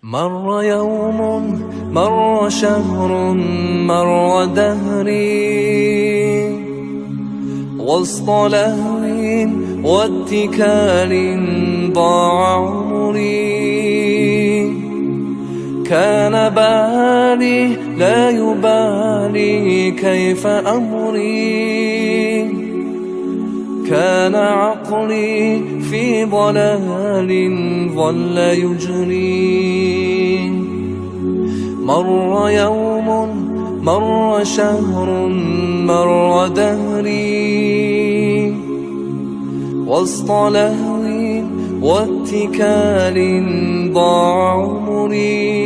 مر يوم، مر شهر، مر دهري، وسط لهو واتكال ضاع عمري. كان بالي لا يبالي كيف أمري، كان عقلي في ضلال ظل يجري. مر يوم، مر شهر، مر دهري، وسط لهو واتكال ضاع عمري.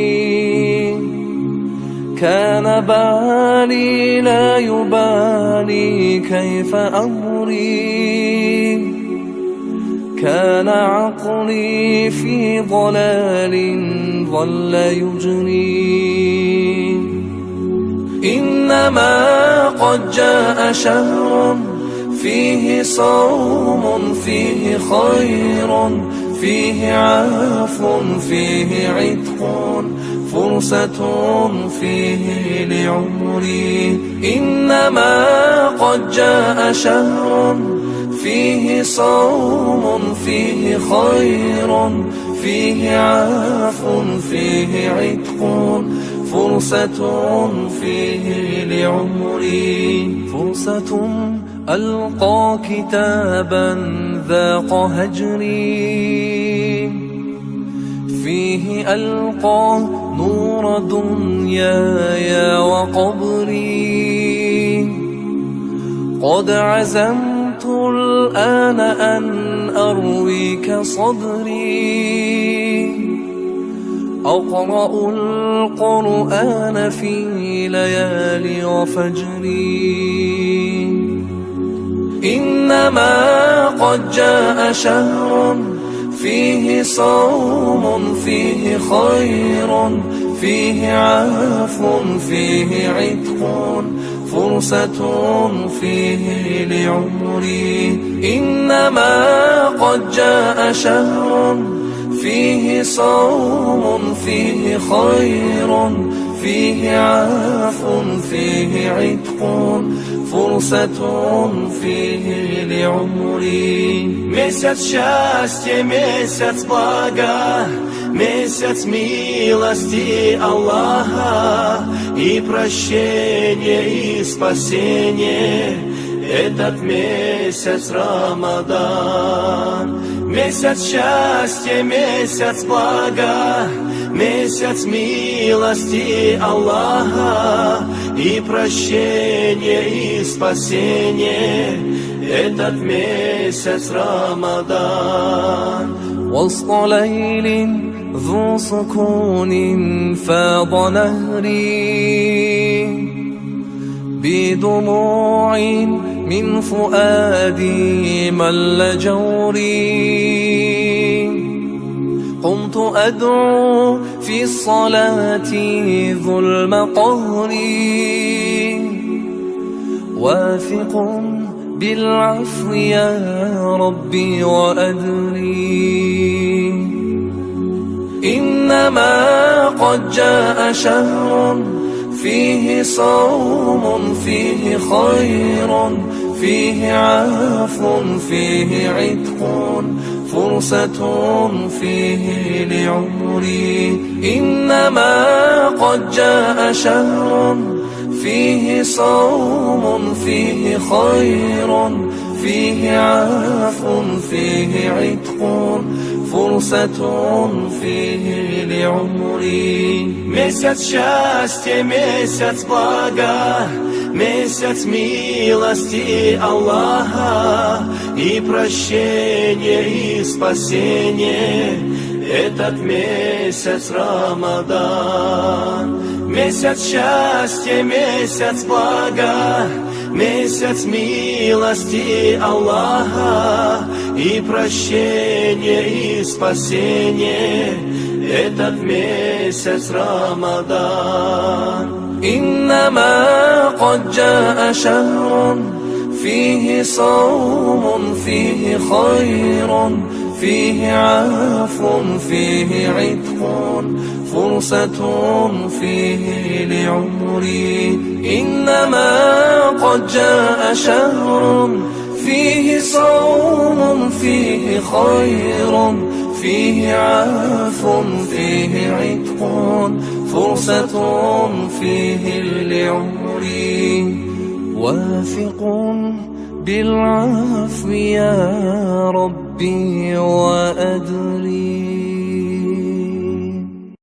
كان بالي لا يبالي كيف أمري، كان عقلي في ضلال ظل يجري. إنما قد جاء شهر فيه صوم، فيه خير، فيه عفو، فيه عتق، فرصة فيه لعمري. إنما قد جاء شهر فيه صوم، فيه خير، فيه عفو، فيه عتق، فرصة فيه لعمري. فرصة ألقى كتابا ذاق هجري، فيه ألقى نور دنياي وقبري. قد عزمت الآن أن أرويك صدري، أقرأ القرآن في ليالي وفجري. إنما قد جاء شهر فيه صوم، فيه خير، فيه عفو، فيه عتق، فرصة فيه لعمري. إنما قد جاء شهر فيه صوم، فيه خير، فيه عفو، فيه عتق، فرصة фіг л'умрі. Месяц счастья, месяц блага, месяц милости Аллаха и прощения и спасения. Этот месяц Рамадан. Месяц счастья, месяц блага, месяц милости Аллаха и прощения и спасения. Этот месяц Рамадан. وسط ليل ذو سكون فاض نهري، بدموع من فؤادي مل جوري. قمت أدعو في الصلاة ظلم قهري، واثق بالعفو يا ربي وأدري. إنما قد جاء شهر فيه صوم، فيه خير، فيه عفو، فيه عتق، فرصة فيه لعمري. إنما قد جاء شهر فيه صوم، فيه خير، فيه عفو، فيه عتق، فرصة فيه لعمري. Месяц счастья, месяц блага, месяц милости Аллаха и прощения и спасения. Этот месяц Рамадан. Месяц счастья, месяц блага, месяц милости Аллаха и прощения и спасения. Этот месяц Рамадан. إنما قد جاء شهر فيه صوم، فيه خير، فيه عفو، فيه عتق، فرصة فيه لعمري. إنما قد جاء شهر فيه صوم فيه خير، فيه عفو فيه عتق، فرصة فيه لعمري. واثق بالعفو يا ربي وأدري